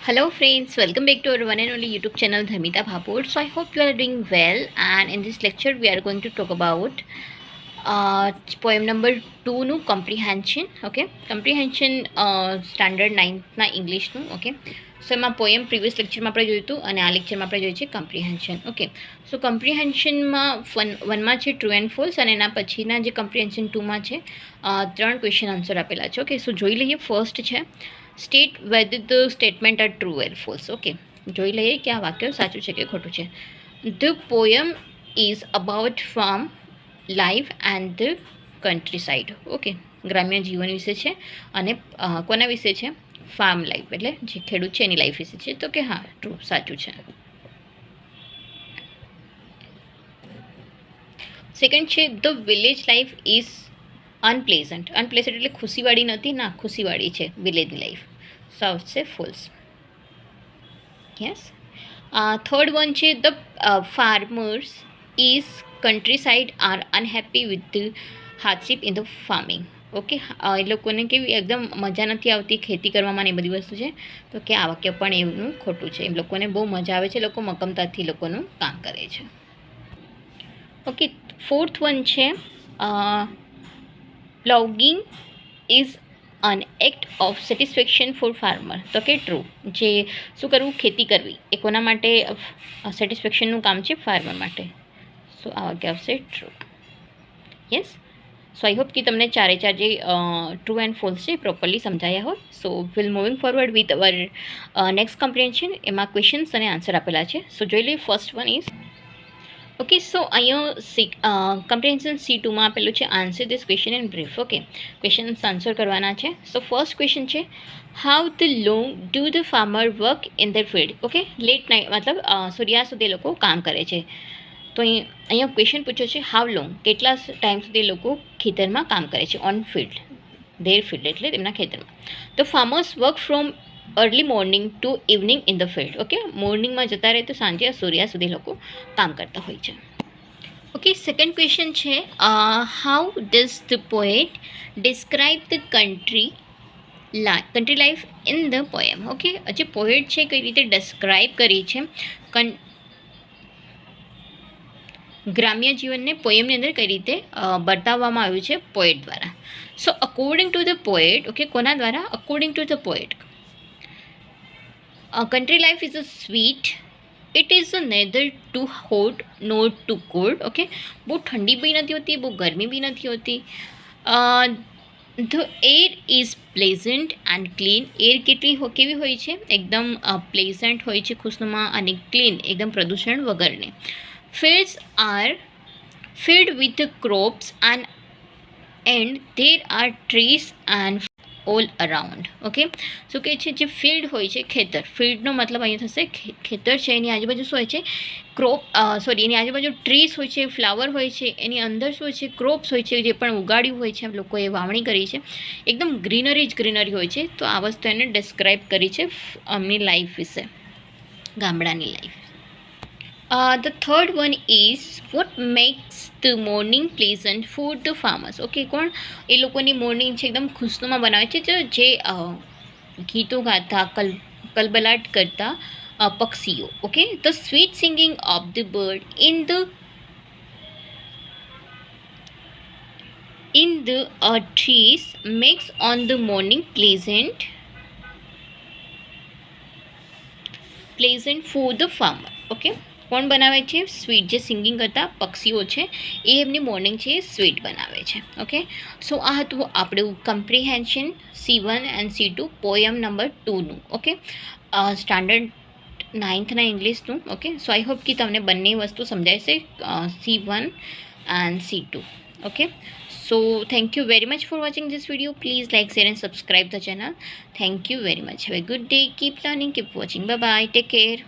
Hello friends, welcome back to our one and only YouTube channel Dharmita Bhapur. So I hope you are doing well, and in this lecture we are going to talk about poem number 2 નું comprehension. Okay, comprehension standard 9th ના English નું. Okay, સો એમાં poem previous લેક્ચરમાં આપણે જોયું હતું અને આ લેક્ચરમાં આપણે જોઈએ છે કમ્પ્રિહેન્શન. ઓકે, સો કમ્પ્રિહેન્શનમાં વનમાં છે ટ્રુ એન્ડ ફોલ્સ અને એના પછીના જે કમ્પ્રિહેન્શન 2માં છે 3 ક્વેશ્ચન આન્સર આપેલા છે. ઓકે, સો જોઈ લઈએ. ફર્સ્ટ છે state whether the statement are true air false. Okay, જોઈ લઈએ કે આ વાક્ય સાચું છે કે ખોટું છે. The poem is about farm life and the country side. Okay, ગ્રામ્ય જીવન વિશે છે અને કોના વિશે છે? ફાર્મ લાઈફ, એટલે જે ખેડૂત છે એની લાઈફ વિશે છે. તો કે હા, ટ્રુ, સાચું છે. સેકન્ડ છે ધ વિલેજ લાઈફ ઇઝ અનપ્લેઝન્ટ. અનપ્લેઝન્ટ એટલે ખુશીવાળી નથી, ના, ખુશીવાળી છે વિલેજની લાઈફ. સો આવશે ફોલ્સ. યસ. થર્ડ વન છે the farmers is country side are unhappy with the hardship in the farming. Okay, એ લોકોને કેવી એકદમ મજા નથી આવતી ખેતી કરવામાં, એ બધી વસ્તુ છે. તો કે આ વાક્ય પણ એમનું ખોટું છે. એમ લોકોને બહુ મજા આવે છે, લોકો મક્કમતાથી લોકોનું કામ કરે છે. ઓકે, ફોર્થ વન છે ploughing is an act of satisfaction for farmer. તો કે ટ્રુ. જે શું કરવું, ખેતી કરવી, એ કોના માટે સેટિસ્ફેક્શનનું કામ છે? ફાર્મર માટે. સો આ વાક્ય આવશે true. Yes. So I hope કે તમને ચારે ચાર જે ટ્રુ એન્ડ ફોલ્સ છે પ્રોપરલી સમજાયા હોય. So will moving forward with our next comprehension. એમાં ક્વેશ્ચન્સ અને આન્સર આપેલા છે. સો જોઈ લઈએ. First one is okay, so અહીંયા કમ્પ્રિહેન્શન C2માં આપેલું છે answer this question in brief. Okay, questions answer કરવાના છે. સો ફર્સ્ટ ક્વેશ્ચન છે how the long do the farmer work in the field. Okay, late night મતલબ સૂર્યાસ્ત સુધી લોકો કામ કરે છે. તો અહીંયા ક્વેશ્ચન પૂછ્યો છે હાઉ લોંગ, કેટલા ટાઈમ સુધી લોકો ખેતરમાં કામ કરે છે, ઓન ફિલ્ડ, ધેર ફિલ્ડ એટલે તેમના ખેતરમાં. તો farmers work from early morning to evening in the field. Okay, મોર્નિંગમાં જતા રહે તો સાંજે સૂર્યા સુધી લોકો કામ કરતા હોય છે. ઓકે, સેકન્ડ ક્વેશ્ચન છે how does the poet describe the country life in the poem. Okay, જે પોએટ છે કઈ રીતે ડિસ્ક્રાઇબ કરી છે ગ્રામ્ય જીવનને પોએમની અંદર કઈ રીતે બતાવવામાં આવ્યું છે પોએટ દ્વારા. So according to the poet, okay, કોના દ્વારા? According to the poet, country life is a sweet, it is neither too hot nor too cold. Okay, બહુ ઠંડી બી નથી હોતી, બહુ ગરમી બી નથી હોતી. The air is pleasant and clean. Air કેવી હોય છે? એકદમ પ્લેઝન્ટ હોય છે, ખુશનુમા, અને ક્લીન, એકદમ પ્રદૂષણ વગરની. Fields are field with crops and there are trees and all around. Okay, શું કહે છે? જે ફિલ્ડ હોય છે, ખેતર, ફિલ્ડનો મતલબ અહીંયા થશે ખેતર છે, એની આજુબાજુ શું હોય છે? એની આજુબાજુ ટ્રીસ હોય છે, ફ્લાવર હોય છે, એની અંદર શું હોય છે? ક્રોપ્સ હોય છે, જે પણ ઉગાડ્યું હોય છે, લોકોએ વાવણી કરી છે, એકદમ ગ્રીનરી જ ગ્રીનરી હોય છે. તો આ વસ્તુ એને ડિસ્ક્રાઇબ કરી છે અમની લાઈફ વિશે, ગામડાની life. The third one is what makes the morning pleasant for the farmers. Okay, કોણ? એ લોકોની મોર્નિંગ છે એકદમ ખુશનુમા બનાવે છે. જે ગીતો ગાતા, કલબલાટ કરતા પક્ષીઓ. Okay, the sweet singing of the bird in the trees makes on the morning pleasant for the farmer. Okay, કોણ બનાવે છે? સ્વીટ. જે સિંગિંગ કરતા પક્ષીઓ છે એ એમની મોર્નિંગ છે એ સ્વીટ બનાવે છે. ઓકે, સો આ હતું આપણું comprehension C1 and C2 poem number 2નું. ઓકે, સ્ટાન્ડર્ડ 9થના ઇંગ્લિશનું. ઓકે, સો આઈ હોપ કે તમને બંને વસ્તુ સમજાય છે, C1 and C2. Okay, so thank you very much for watching this video. Please like, share and subscribe the channel. Thank you very much. Have a good day. Keep learning, keep watching. Bye bye. Take care.